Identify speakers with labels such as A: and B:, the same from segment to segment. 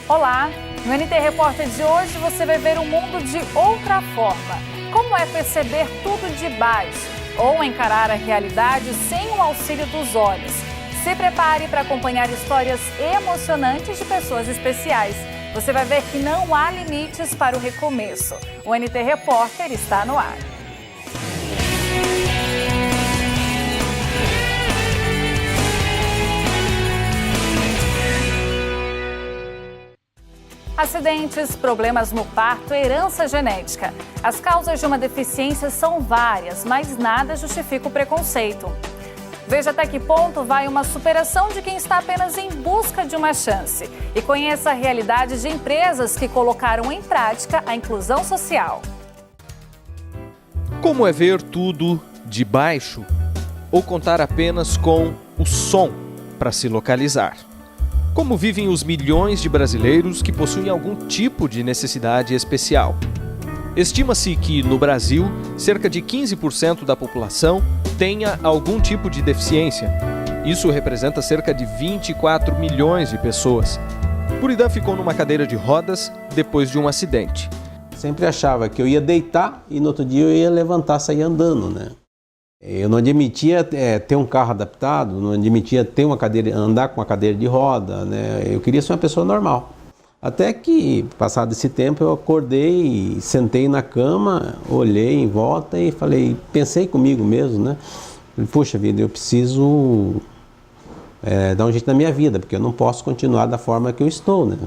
A: Olá! No NT Repórter de hoje você vai ver o mundo de outra forma. Como é perceber tudo de baixo ou encarar a realidade sem o auxílio dos olhos. Se prepare para acompanhar histórias emocionantes de pessoas especiais. Você vai ver que não há limites para o recomeço. O NT Repórter está no ar. Acidentes, problemas no parto, herança genética. As causas de uma deficiência são várias, mas nada justifica o preconceito. Veja até que ponto vai uma superação de quem está apenas em busca de uma chance. E conheça a realidade de empresas que colocaram em prática a inclusão social.
B: Como é ver tudo de baixo ou contar apenas com o som para se localizar? Como vivem os milhões de brasileiros que possuem algum tipo de necessidade especial? Estima-se que, no Brasil, cerca de 15% da população tenha algum tipo de deficiência. Isso representa cerca de 24 milhões de pessoas. Buridan ficou numa cadeira de rodas depois de um acidente.
C: Sempre achava que eu ia deitar e no outro dia eu ia levantar, sair andando, né? Eu não admitia ter um carro adaptado, não admitia ter andar com uma cadeira de roda, né? Eu queria ser uma pessoa normal. Até que, passado esse tempo, eu acordei, sentei na cama, olhei em volta e pensei comigo mesmo, né? Puxa vida, eu preciso dar um jeito na minha vida, porque eu não posso continuar da forma que eu estou, né?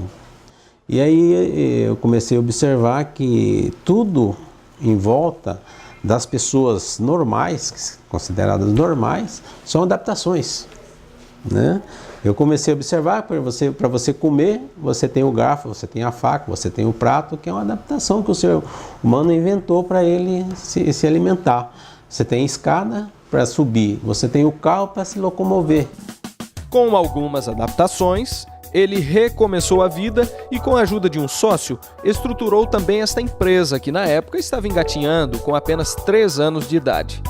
C: E aí eu comecei a observar que tudo em volta das pessoas normais, consideradas normais, são adaptações, né? Eu comecei a observar, para você comer, você tem o garfo, você tem a faca, você tem o prato, que é uma adaptação que o ser humano inventou para ele se alimentar. Você tem escada para subir, você tem o carro para se locomover.
B: Com algumas adaptações, ele recomeçou a vida e, com a ajuda de um sócio, estruturou também esta empresa que, na época, estava engatinhando com apenas 3 anos de idade.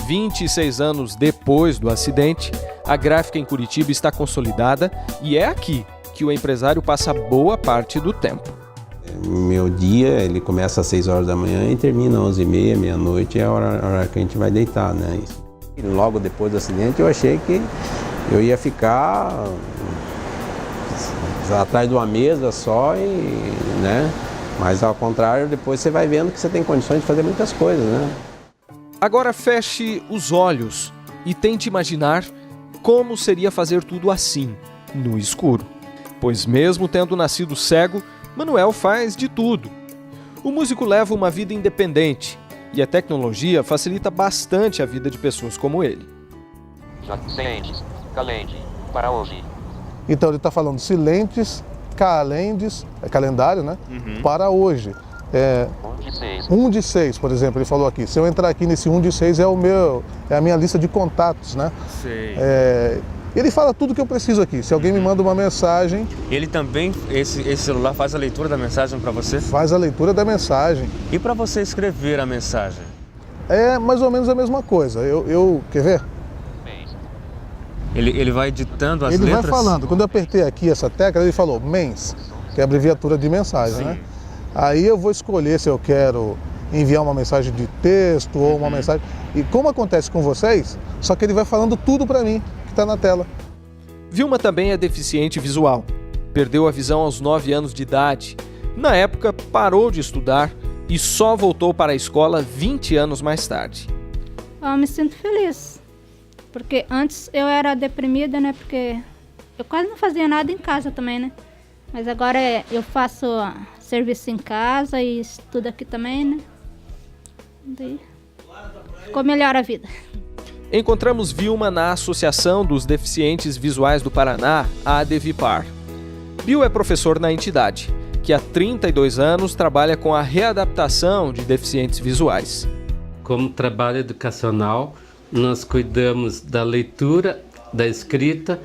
B: 26 anos depois do acidente, a gráfica em Curitiba está consolidada e é aqui que o empresário passa boa parte do tempo.
C: Meu dia, ele começa às 6 horas da manhã e termina às 11h30, meia-noite, é a hora que a gente vai deitar, né? E logo depois do acidente, eu achei que eu ia ficar atrás de uma mesa só, né? Mas ao contrário, depois você vai vendo que você tem condições de fazer muitas coisas, né?
B: Agora feche os olhos e tente imaginar como seria fazer tudo assim, no escuro. Pois mesmo tendo nascido cego, Manuel faz de tudo. O músico leva uma vida independente e a tecnologia facilita bastante a vida de pessoas como ele.
D: Silentes, calende, para hoje.
E: Então ele está falando silentes, calendes, é calendário, né? Para hoje. 1 de 6, por exemplo, ele falou aqui. Se eu entrar aqui nesse 1 de 6 é a minha lista de contatos, né?
F: Sei.
E: Ele fala tudo que eu preciso aqui. Se alguém me manda uma mensagem...
F: Ele também, esse celular faz a leitura da mensagem para você?
E: Faz a leitura da mensagem.
F: E para você escrever a mensagem?
E: É mais ou menos a mesma coisa. Quer ver?
F: Ele vai ditando as letras?
E: Ele vai falando. Quando eu apertei aqui essa tecla, ele falou MENS, que é a abreviatura de mensagem,
F: Sim.
E: né? Aí eu vou escolher se eu quero enviar uma mensagem de texto ou uma mensagem. E como acontece com vocês, só que ele vai falando tudo para mim, que está na tela.
B: Vilma também é deficiente visual. Perdeu a visão aos 9 anos de idade. Na época, parou de estudar e só voltou para a escola 20 anos mais tarde.
G: Eu me sinto feliz, porque antes eu era deprimida, né? Porque eu quase não fazia nada em casa também, né? Mas agora eu faço serviço em casa e estudo aqui também, né? Daí ficou melhor a vida.
B: Encontramos Vilma na Associação dos Deficientes Visuais do Paraná, a ADVIPAR. Bill é professor na entidade, que há 32 anos trabalha com a readaptação de deficientes visuais.
H: Como trabalho educacional, nós cuidamos da leitura, da escrita,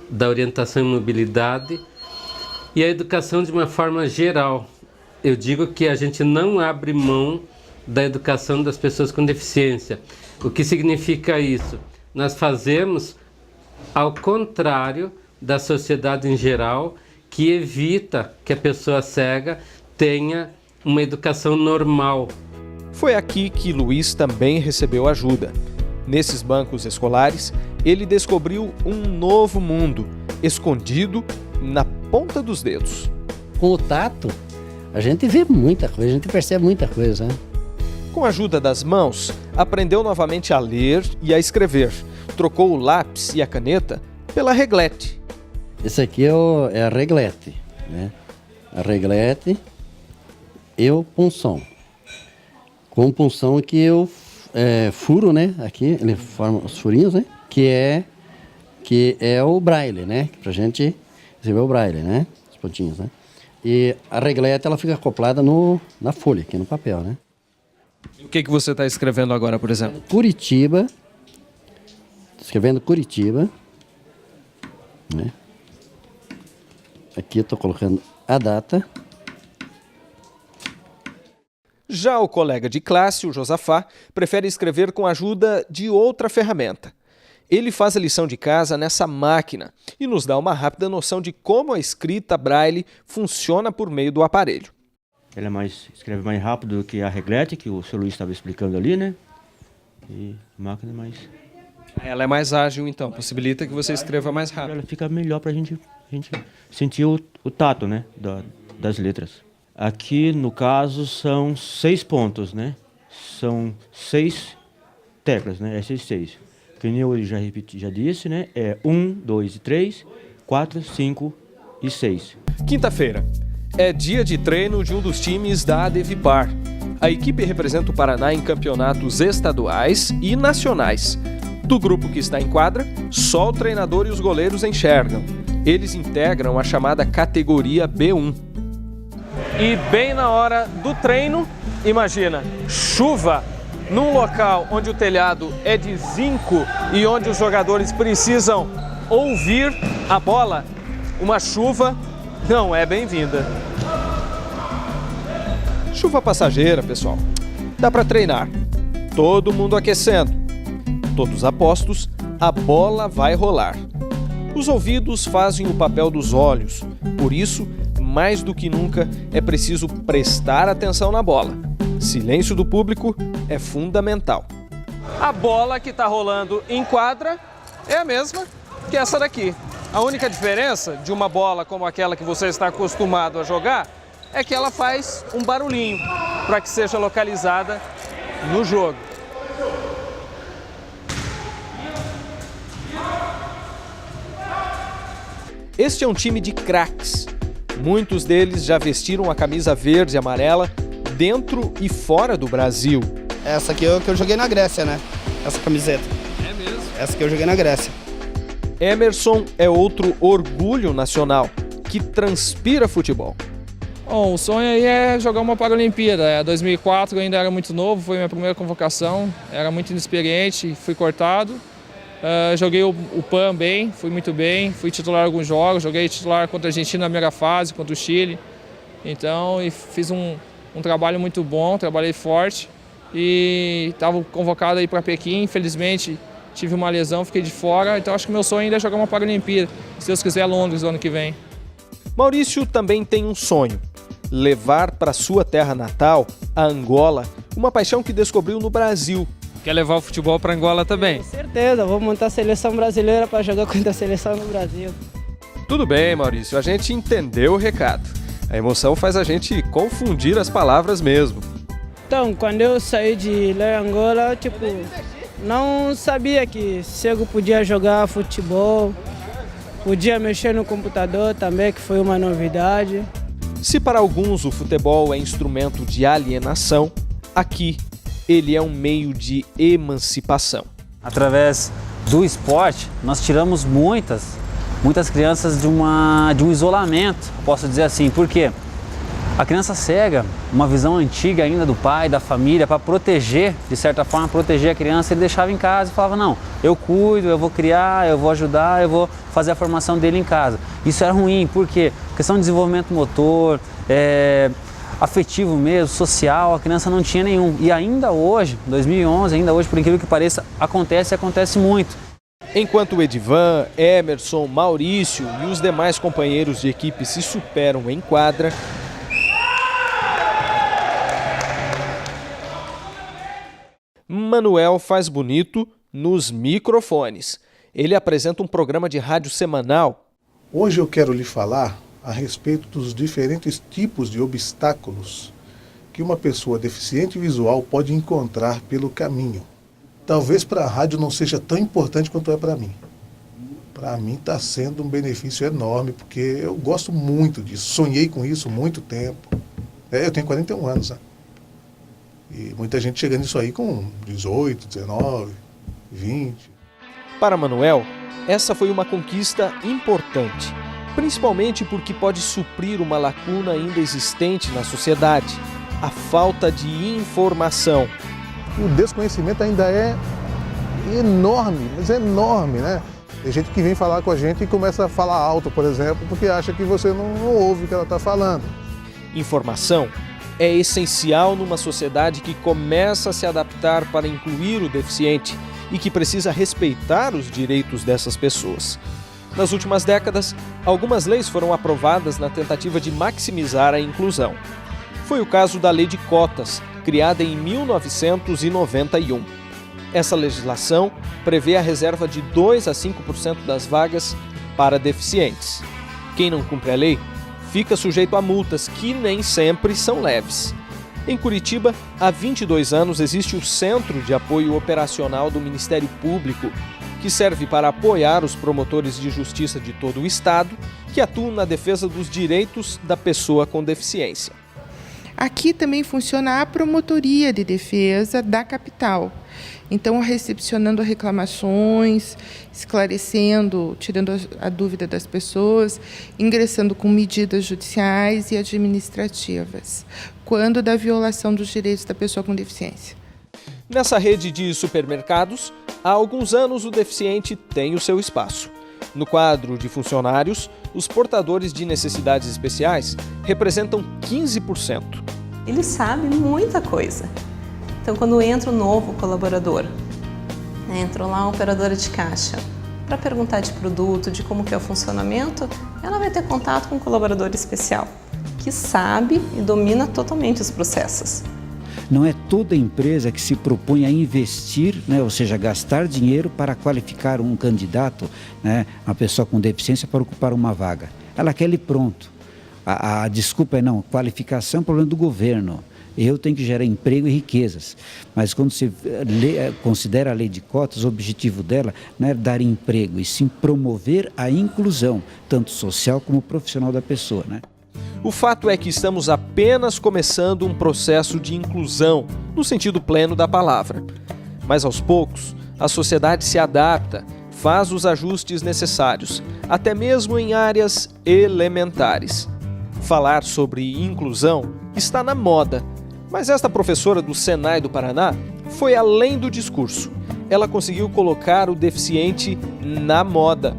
H: da orientação e mobilidade e a educação de uma forma geral. Eu digo que a gente não abre mão da educação das pessoas com deficiência. O que significa isso? Nós fazemos ao contrário da sociedade em geral, que evita que a pessoa cega tenha uma educação normal.
B: Foi aqui que Luiz também recebeu ajuda. Nesses bancos escolares, ele descobriu um novo mundo, escondido na ponta dos dedos.
I: Com o tato, a gente vê muita coisa, a gente percebe muita coisa, né?
B: Com a ajuda das mãos, aprendeu novamente a ler e a escrever. Trocou o lápis e a caneta pela reglete.
I: Esse aqui é a reglete, né? A reglete e o punção. Com o punção que eu furo, né? Aqui ele forma os furinhos, né? Que é o braille, né? Pra gente receber o braille, né? Os pontinhos, né? E a reglete ela fica acoplada na folha, aqui no papel, né?
B: O que você está escrevendo agora, por exemplo?
I: Curitiba. Escrevendo Curitiba, né? Aqui eu estou colocando a data.
B: Já o colega de classe, o Josafá, prefere escrever com a ajuda de outra ferramenta. Ele faz a lição de casa nessa máquina e nos dá uma rápida noção de como a escrita braille funciona por meio do aparelho.
J: Ela escreve mais rápido do que a reglete, que o seu Luiz estava explicando ali, né? E a máquina é mais...
B: Ela é mais ágil, então, possibilita que você escreva mais rápido.
J: Ela fica melhor para a gente sentir o tato, né? Das letras. Aqui, no caso, são 6 pontos, né? São 6 teclas, né? Essas 6. Que nem eu já disse, né? É 1, 2 e 3, 4, 5 e 6.
B: Quinta-feira. É dia de treino de um dos times da Adevipar. A equipe representa o Paraná em campeonatos estaduais e nacionais. Do grupo que está em quadra, só o treinador e os goleiros enxergam. Eles integram a chamada categoria B1. E bem na hora do treino, imagina, chuva num local onde o telhado é de zinco e onde os jogadores precisam ouvir a bola. Uma chuva não é bem-vinda. Chuva passageira, pessoal. Dá para treinar. Todo mundo aquecendo. Todos apostos, a bola vai rolar. Os ouvidos fazem o papel dos olhos. Por isso, mais do que nunca, é preciso prestar atenção na bola. Silêncio do público é fundamental. A bola que está rolando em quadra é a mesma que essa daqui. A única diferença de uma bola como aquela que você está acostumado a jogar é que ela faz um barulhinho para que seja localizada no jogo. Este é um time de craques. Muitos deles já vestiram a camisa verde e amarela dentro e fora do Brasil.
K: Essa aqui é o que eu joguei na Grécia, né? Essa camiseta.
B: É mesmo?
K: Essa que eu joguei na Grécia.
B: Emerson é outro orgulho nacional que transpira futebol.
L: Bom, o sonho aí é jogar uma Paralimpíada. 2004 eu ainda era muito novo, foi minha primeira convocação, era muito inexperiente, fui cortado. Joguei o PAN bem, fui muito bem, fui titular em alguns jogos, joguei titular contra a Argentina na primeira fase, contra o Chile. Então, fiz um trabalho muito bom, trabalhei forte e estava convocado aí para Pequim. Infelizmente, tive uma lesão, fiquei de fora, então acho que meu sonho ainda é jogar uma Paralimpíada, se Deus quiser, Londres no ano que vem.
B: Maurício também tem um sonho: levar para sua terra natal, a Angola, uma paixão que descobriu no Brasil. Quer levar o futebol para Angola também?
M: Com certeza, vou montar a seleção brasileira para jogar contra a seleção no Brasil.
B: Tudo bem, Maurício, a gente entendeu o recado. A emoção faz a gente confundir as palavras mesmo.
M: Então, quando eu saí de lá em Angola, não sabia que cego podia jogar futebol, podia mexer no computador também, que foi uma novidade.
B: Se para alguns o futebol é instrumento de alienação, aqui ele é um meio de emancipação.
N: Através do esporte, nós tiramos muitas crianças de um isolamento, posso dizer assim. Por quê? A criança cega, uma visão antiga ainda do pai, da família, para proteger, de certa forma, proteger a criança, ele deixava em casa e falava: não, eu cuido, eu vou criar, eu vou ajudar, eu vou fazer a formação dele em casa. Isso era ruim, por quê? Questão de desenvolvimento motor, afetivo mesmo, social, a criança não tinha nenhum. E ainda hoje, 2011, ainda hoje, por incrível que pareça, acontece muito.
B: Enquanto Edivan, Emerson, Maurício e os demais companheiros de equipe se superam em quadra, Manuel faz bonito nos microfones. Ele apresenta um programa de rádio semanal.
E: Hoje eu quero lhe falar a respeito dos diferentes tipos de obstáculos que uma pessoa deficiente visual pode encontrar pelo caminho. Talvez para a rádio não seja tão importante quanto é para mim. Para mim está sendo um benefício enorme, porque eu gosto muito disso. Sonhei com isso há muito tempo. Eu tenho 41 anos, né? E muita gente chegando nisso aí com 18, 19, 20.
B: Para Manuel, essa foi uma conquista importante, principalmente porque pode suprir uma lacuna ainda existente na sociedade, a falta de informação.
E: O desconhecimento ainda é enorme, mas enorme, né? Tem gente que vem falar com a gente e começa a falar alto, por exemplo, porque acha que você não ouve o que ela está falando.
B: Informação é essencial numa sociedade que começa a se adaptar para incluir o deficiente e que precisa respeitar os direitos dessas pessoas. Nas últimas décadas, algumas leis foram aprovadas na tentativa de maximizar a inclusão. Foi o caso da Lei de Cotas, criada em 1991. Essa legislação prevê a reserva de 2 a 5% das vagas para deficientes. Quem não cumpre a lei fica sujeito a multas que nem sempre são leves. Em Curitiba, há 22 anos existe o Centro de Apoio Operacional do Ministério Público, que serve para apoiar os promotores de justiça de todo o estado que atuam na defesa dos direitos da pessoa com deficiência.
O: Aqui também funciona a Promotoria de Defesa da capital. Então, recepcionando reclamações, esclarecendo, tirando a dúvida das pessoas, ingressando com medidas judiciais e administrativas, quando da violação dos direitos da pessoa com deficiência.
B: Nessa rede de supermercados, há alguns anos o deficiente tem o seu espaço. No quadro de funcionários, os portadores de necessidades especiais representam 15%.
P: Ele sabe muita coisa. Então, quando entra um novo colaborador, entrou lá uma operadora de caixa, para perguntar de produto, de como que é o funcionamento, ela vai ter contato com um colaborador especial, que sabe e domina totalmente os processos.
Q: Não é toda empresa que se propõe a investir, né, ou seja, gastar dinheiro para qualificar um candidato, né, uma pessoa com deficiência, para ocupar uma vaga. Ela quer ele pronto. A desculpa é não, qualificação é um problema do governo. Eu tenho que gerar emprego e riquezas. Mas quando se considera a lei de cotas, o objetivo dela não é dar emprego, e sim promover a inclusão, tanto social como profissional da pessoa, né?
B: O fato é que estamos apenas começando um processo de inclusão, no sentido pleno da palavra. Mas aos poucos, a sociedade se adapta, faz os ajustes necessários, até mesmo em áreas elementares. Falar sobre inclusão está na moda, mas esta professora do Senai do Paraná foi além do discurso. Ela conseguiu colocar o deficiente na moda.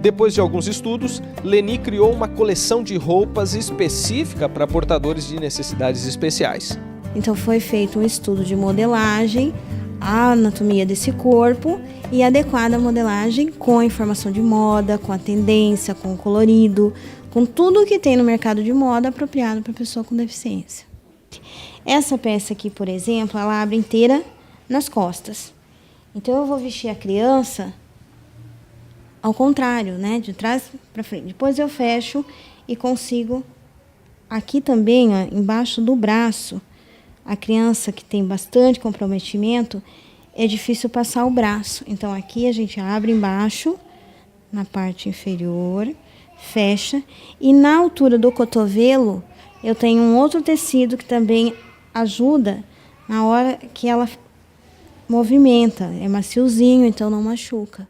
B: Depois de alguns estudos, Leni criou uma coleção de roupas específica para portadores de necessidades especiais.
R: Então foi feito um estudo de modelagem, a anatomia desse corpo e adequada a modelagem com a informação de moda, com a tendência, com o colorido, com tudo que tem no mercado de moda apropriado para pessoa com deficiência. Essa peça aqui, por exemplo, ela abre inteira nas costas. Então eu vou vestir a criança ao contrário, né, de trás para frente. Depois eu fecho e consigo aqui também, ó, embaixo do braço. A criança que tem bastante comprometimento, é difícil passar o braço. Então aqui a gente abre embaixo, na parte inferior, fecha, e na altura do cotovelo eu tenho um outro tecido que também ajuda na hora que ela movimenta. É maciozinho, então não machuca.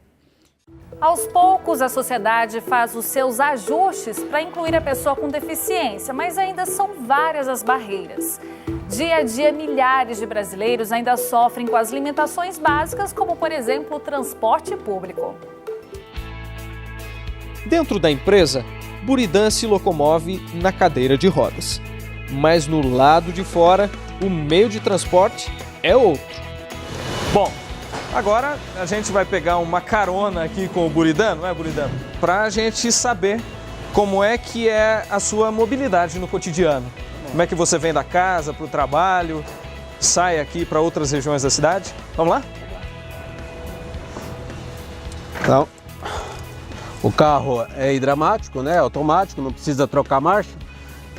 A: Aos poucos, a sociedade faz os seus ajustes para incluir a pessoa com deficiência, mas ainda são várias as barreiras. Dia a dia, milhares de brasileiros ainda sofrem com as limitações básicas, como, por exemplo, o transporte público.
B: Dentro da empresa, Buridan se locomove na cadeira de rodas. Mas no lado de fora, o meio de transporte é outro.
S: Bom,
B: Agora a gente vai pegar uma carona aqui com o Buridano, não é, Buridano? Para a gente saber como é que é a sua mobilidade no cotidiano. Como é que você vem da casa para o trabalho, sai aqui para outras regiões da cidade? Vamos lá?
C: Então, o carro é hidráulico, né? Automático, não precisa trocar marcha,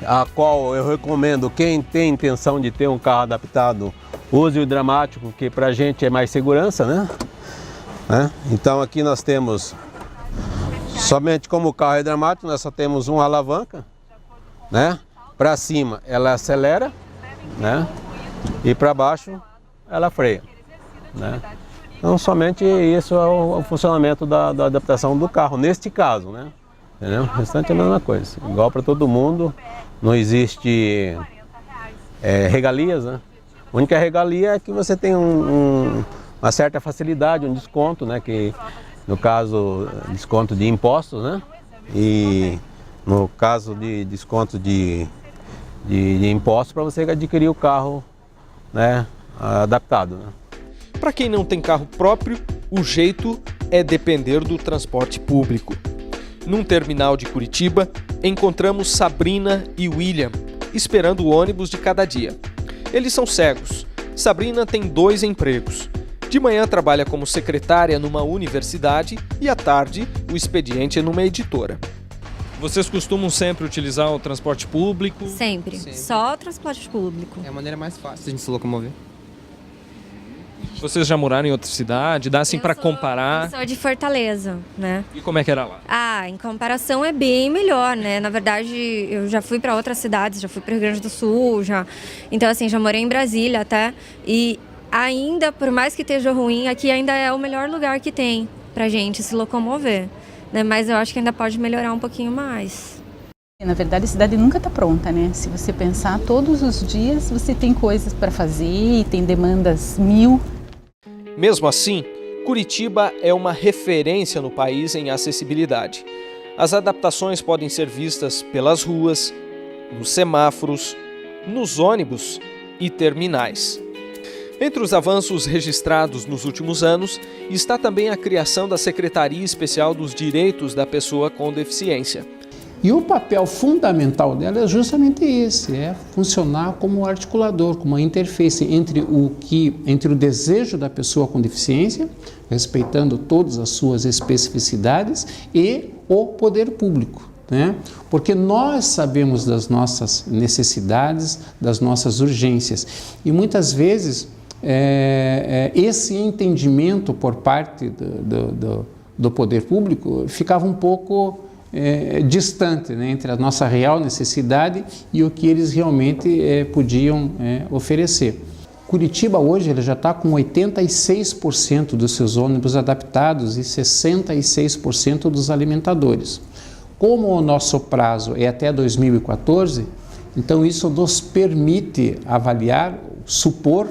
C: a qual eu recomendo quem tem intenção de ter um carro adaptado, use o hidráulico, que para a gente é mais segurança, né? Então aqui nós temos, somente como o carro é hidráulico, nós só temos uma alavanca, né? Para cima ela acelera, né? E para baixo ela freia, né? Então somente isso é o funcionamento da adaptação do carro, neste caso, né? Entendeu? O restante é a mesma coisa, igual para todo mundo, não existe regalias, né? A única regalia é que você tem uma certa facilidade, um desconto, né? Que no caso, desconto de impostos, né? E no caso de desconto de impostos para você adquirir o carro, né? Adaptado, né?
B: Para quem não tem carro próprio, o jeito é depender do transporte público. Num terminal de Curitiba, encontramos Sabrina e William, esperando o ônibus de cada dia. Eles são cegos. Sabrina tem 2 empregos. De manhã trabalha como secretária numa universidade e à tarde o expediente é numa editora. Vocês costumam sempre utilizar o transporte público?
S: Sempre. Só o transporte público.
F: É a maneira mais fácil de a gente se locomover.
B: Vocês já moraram em outra cidade? Dá assim para comparar?
S: Eu sou de Fortaleza, né?
B: E como é que era lá?
S: Em comparação é bem melhor, né? Na verdade, eu já fui para outras cidades, já fui para o Rio Grande do Sul, então assim, já morei em Brasília até. E ainda, por mais que esteja ruim, aqui ainda é o melhor lugar que tem pra gente se locomover, né? Mas eu acho que ainda pode melhorar um pouquinho mais.
T: Na verdade, a cidade nunca está pronta, né? Se você pensar, todos os dias você tem coisas para fazer e tem demandas 1000.
B: Mesmo assim, Curitiba é uma referência no país em acessibilidade. As adaptações podem ser vistas pelas ruas, nos semáforos, nos ônibus e terminais. Entre os avanços registrados nos últimos anos está também a criação da Secretaria Especial dos Direitos da Pessoa com Deficiência.
U: E o papel fundamental dela é justamente esse, é funcionar como articulador, como uma interface entre o desejo da pessoa com deficiência, respeitando todas as suas especificidades, e o poder público, né? Porque nós sabemos das nossas necessidades, das nossas urgências, e muitas vezes esse entendimento por parte do poder público ficava um pouco distante, né, entre a nossa real necessidade e o que eles realmente podiam oferecer. Curitiba hoje ele já está com 86% dos seus ônibus adaptados e 66% dos alimentadores. Como o nosso prazo é até 2014, então isso nos permite avaliar, supor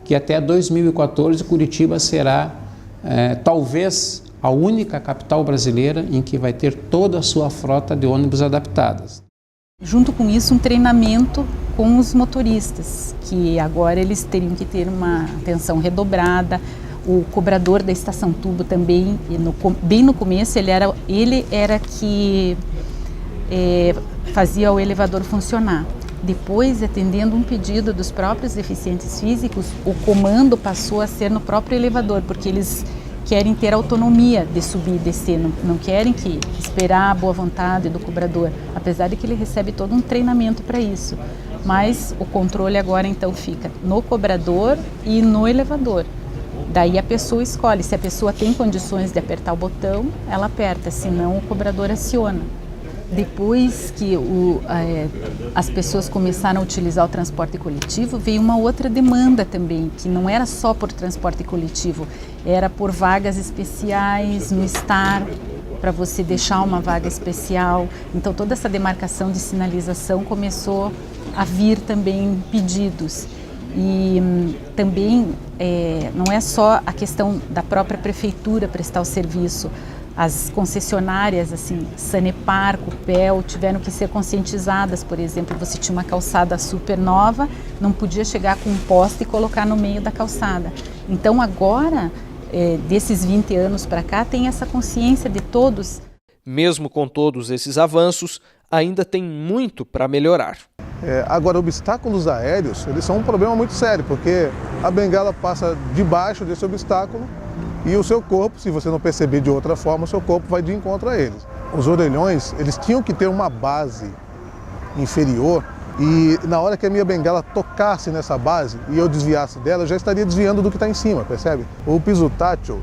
U: que até 2014 Curitiba será talvez a única capital brasileira em que vai ter toda a sua frota de ônibus adaptadas.
T: Junto com isso, um treinamento com os motoristas, que agora eles teriam que ter uma atenção redobrada. O cobrador da Estação Tubo também, bem no começo, ele era que fazia o elevador funcionar. Depois, atendendo um pedido dos próprios deficientes físicos, o comando passou a ser no próprio elevador, porque eles querem ter autonomia de subir e descer, não querem que esperar a boa vontade do cobrador, apesar de que ele recebe todo um treinamento para isso. Mas o controle agora então fica no cobrador e no elevador. Daí a pessoa escolhe, se a pessoa tem condições de apertar o botão, ela aperta, senão o cobrador aciona. Depois que as pessoas começaram a utilizar o transporte coletivo, veio uma outra demanda também, que não era só por transporte coletivo, era por vagas especiais no STAR, para você deixar uma vaga especial. Então toda essa demarcação de sinalização começou a vir também pedidos. E também não é só a questão da própria prefeitura prestar o serviço. As concessionárias, assim, Sanepar, Copel, tiveram que ser conscientizadas. Por exemplo, você tinha uma calçada super nova, não podia chegar com um poste e colocar no meio da calçada. Então agora desses 20 anos para cá, tem essa consciência de todos.
B: Mesmo com todos esses avanços, ainda tem muito para melhorar.
E: Agora, obstáculos aéreos, eles são um problema muito sério, porque a bengala passa debaixo desse obstáculo e o seu corpo, se você não perceber de outra forma, o seu corpo vai de encontro a eles. Os orelhões, eles tinham que ter uma base inferior e na hora que a minha bengala tocasse nessa base e eu desviasse dela, eu já estaria desviando do que está em cima, percebe? O piso tátil,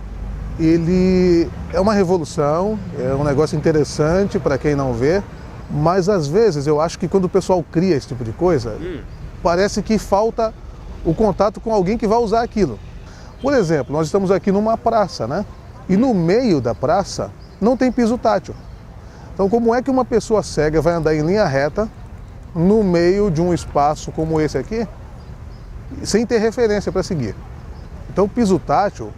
E: ele é uma revolução, é um negócio interessante para quem não vê, mas às vezes eu acho que quando o pessoal cria esse tipo de coisa, parece que falta o contato com alguém que vai usar aquilo. Por exemplo, nós estamos aqui numa praça, né? E no meio da praça não tem piso tátil. Então como é que uma pessoa cega vai andar em linha reta no meio de um espaço como esse aqui, sem ter referência para seguir? Então o piso tátil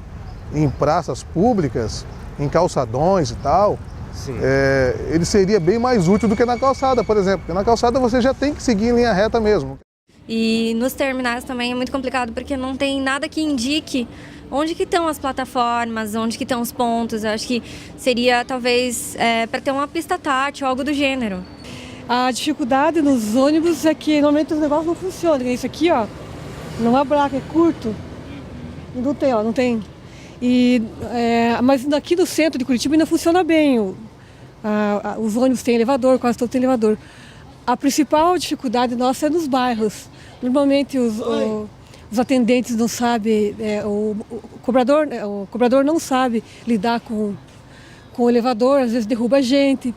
E: em praças públicas, em calçadões e tal, ele seria bem mais útil do que na calçada, por exemplo. Porque na calçada você já tem que seguir em linha reta mesmo.
S: E nos terminais também é muito complicado, porque não tem nada que indique onde que estão as plataformas, onde que estão os pontos. Eu acho que seria, talvez, para ter uma pista tátil, algo do gênero.
D: A dificuldade nos ônibus é que normalmente os negócios não funcionam. Isso aqui, ó, não é buraco, é curto. Não tem, ó, não tem. Mas aqui no centro de Curitiba ainda funciona bem. Os ônibus têm elevador, quase todos têm elevador. A principal dificuldade nossa é nos bairros. Normalmente os atendentes não sabem, o cobrador não sabe lidar com o elevador, às vezes derruba a gente.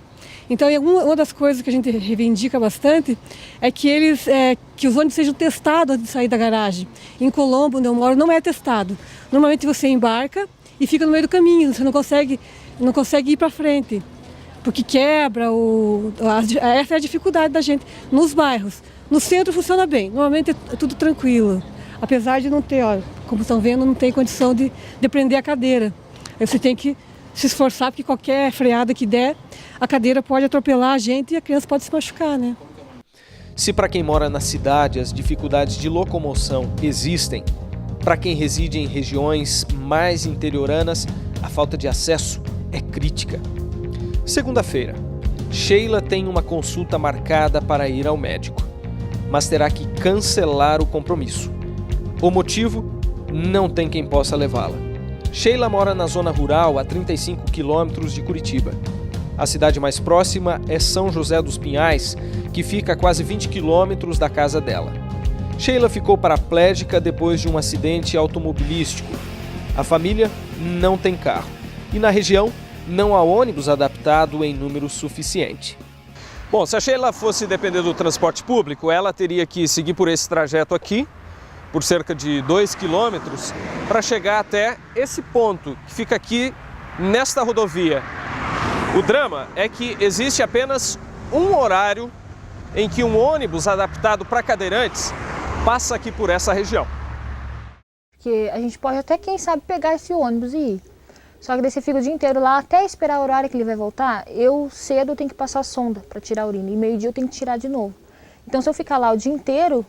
D: Então, uma das coisas que a gente reivindica bastante é que que os ônibus sejam testados antes de sair da garagem. Em Colombo, onde eu moro, não é testado. Normalmente você embarca e fica no meio do caminho, você não consegue ir para frente, porque quebra. Essa é a dificuldade da gente nos bairros. No centro funciona bem, normalmente é tudo tranquilo. Apesar de não ter, ó, como estão vendo, não tem condição de prender a cadeira. Aí você tem que se esforçar, porque qualquer freada que der, a cadeira pode atropelar a gente e a criança pode se machucar, né?
B: Se para quem mora na cidade as dificuldades de locomoção existem, para quem reside em regiões mais interioranas, a falta de acesso é crítica. Segunda-feira, Sheila tem uma consulta marcada para ir ao médico, mas terá que cancelar o compromisso. O motivo? Não tem quem possa levá-la. Sheila mora na zona rural, a 35 quilômetros de Curitiba. A cidade mais próxima é São José dos Pinhais, que fica a quase 20 quilômetros da casa dela. Sheila ficou paraplégica depois de um acidente automobilístico. A família não tem carro e na região não há ônibus adaptado em número suficiente. Bom, se a Sheila fosse depender do transporte público, ela teria que seguir por esse trajeto aqui, por cerca de 2 quilômetros, para chegar até esse ponto que fica aqui nesta rodovia. O drama é que existe apenas um horário em que um ônibus adaptado para cadeirantes passa aqui por essa região.
V: Que a gente pode até, quem sabe, pegar esse ônibus e ir. Só que daí você fica o dia inteiro lá, até esperar o horário que ele vai voltar, eu cedo tenho que passar a sonda para tirar a urina e meio-dia eu tenho que tirar de novo. Então se eu ficar lá o dia inteiro,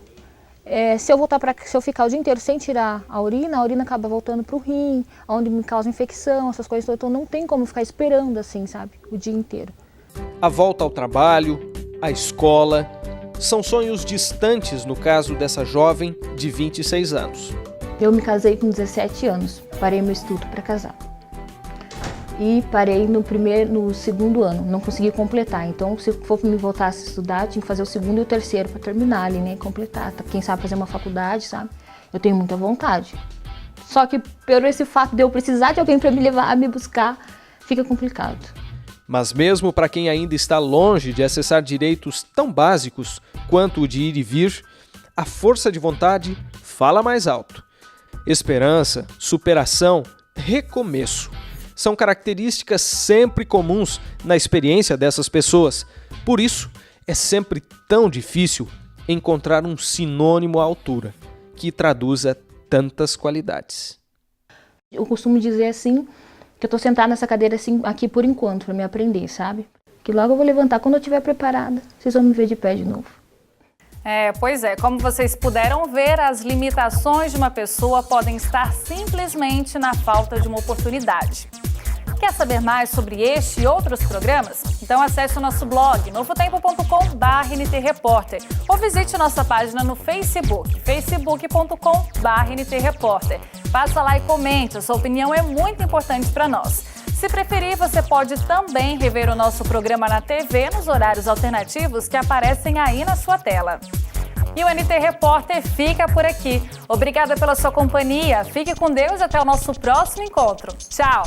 V: se eu ficar o dia inteiro sem tirar a urina acaba voltando para o rim, onde me causa infecção, essas coisas. Então não tem como ficar esperando assim, sabe, o dia inteiro.
B: A volta ao trabalho, a escola, são sonhos distantes no caso dessa jovem de 26 anos.
V: Eu me casei com 17 anos, parei meu estudo para casar. E parei no segundo ano, não consegui completar. Então, se for me voltar a estudar, tinha que fazer o segundo e o terceiro para terminar ali, né? Completar. Quem sabe fazer uma faculdade, sabe? Eu tenho muita vontade. Só que, por esse fato de eu precisar de alguém para me levar, me buscar, fica complicado.
B: Mas mesmo para quem ainda está longe de acessar direitos tão básicos quanto o de ir e vir, a força de vontade fala mais alto. Esperança, superação, recomeço. São características sempre comuns na experiência dessas pessoas. Por isso, é sempre tão difícil encontrar um sinônimo à altura que traduza tantas qualidades.
V: Eu costumo dizer assim, que eu estou sentada nessa cadeira assim, aqui por enquanto, para me aprender, sabe? Que logo eu vou levantar quando eu estiver preparada. Vocês vão me ver de pé de novo.
A: Pois é, como vocês puderam ver, as limitações de uma pessoa podem estar simplesmente na falta de uma oportunidade. Quer saber mais sobre este e outros programas? Então acesse o nosso blog novotempo.com/NTRepórter ou visite nossa página no Facebook, facebook.com/NTRepórter. Passa lá e comente, a sua opinião é muito importante para nós. Se preferir, você pode também rever o nosso programa na TV nos horários alternativos que aparecem aí na sua tela. E o NT Repórter fica por aqui. Obrigada pela sua companhia. Fique com Deus e até o nosso próximo encontro. Tchau!